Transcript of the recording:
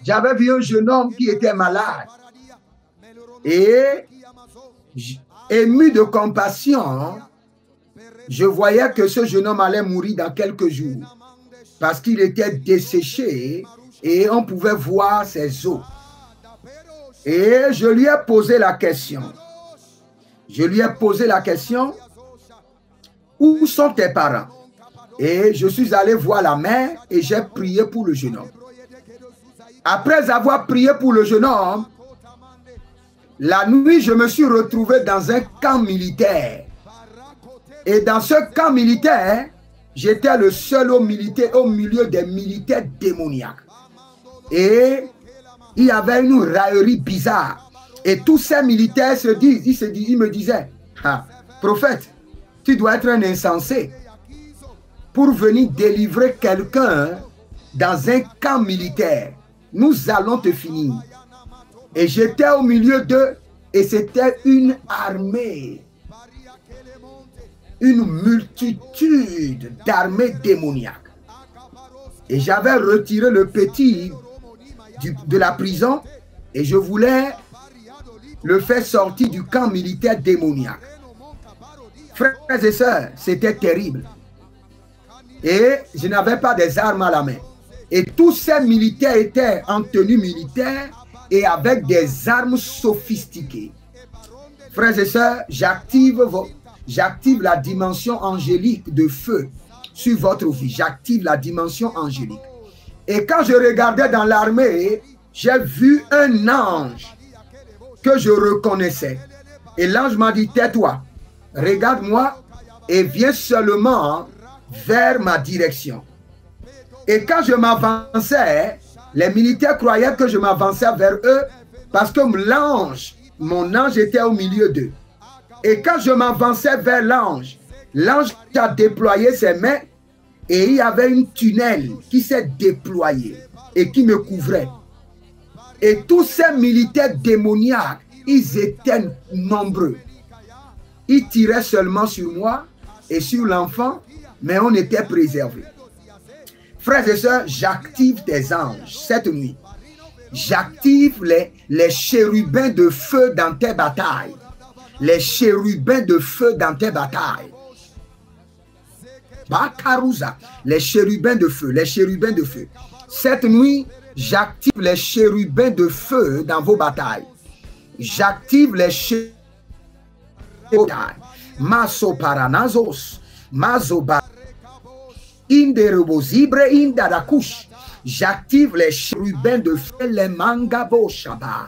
j'avais vu un jeune homme qui était malade. Et ému de compassion, je voyais que ce jeune homme allait mourir dans quelques jours parce qu'il était desséché et on pouvait voir ses os. Et je lui ai posé la question. Où sont tes parents? Et je suis allé voir la mère et j'ai prié pour le jeune homme. Après avoir prié pour le jeune homme, la nuit, je me suis retrouvé dans un camp militaire. Et dans ce camp militaire, j'étais le seul au milieu des militaires démoniaques. Et il y avait une raillerie bizarre. Et tous ces militaires ils me disaient, ah, prophète, tu dois être un insensé pour venir délivrer quelqu'un dans un camp militaire. Nous allons te finir. Et j'étais au milieu d'eux et c'était une armée. Une multitude d'armées démoniaques. Et j'avais retiré le petit de la prison et je voulais le faire sortir du camp militaire démoniaque. Frères et sœurs, c'était terrible. Et je n'avais pas des armes à la main. Et tous ces militaires étaient en tenue militaire et avec des armes sophistiquées. Frères et sœurs, j'active la dimension angélique de feu sur votre vie. J'active la dimension angélique. Et quand je regardais dans l'armée, j'ai vu un ange que je reconnaissais. Et l'ange m'a dit, tais-toi, regarde-moi et viens seulement vers ma direction. Et quand je m'avançais, les militaires croyaient que je m'avançais vers eux parce que mon ange était au milieu d'eux. Et quand je m'avançais vers l'ange, l'ange a déployé ses mains et il y avait une tunnel qui s'est déployée et qui me couvrait. Et tous ces militaires démoniaques, ils étaient nombreux. Ils tiraient seulement sur moi et sur l'enfant, mais on était préservés. Frères et sœurs, j'active tes anges cette nuit. J'active les chérubins de feu dans tes batailles. Les chérubins de feu dans tes batailles. Bakarouza, les chérubins de feu, les chérubins de feu. Cette nuit, j'active les chérubins de feu dans vos batailles. J'active les chérubins de bataille. Maso paranazos, maso ba. Inderebozibre indarakush. J'active les chérubins de feu, les mangabo shaba.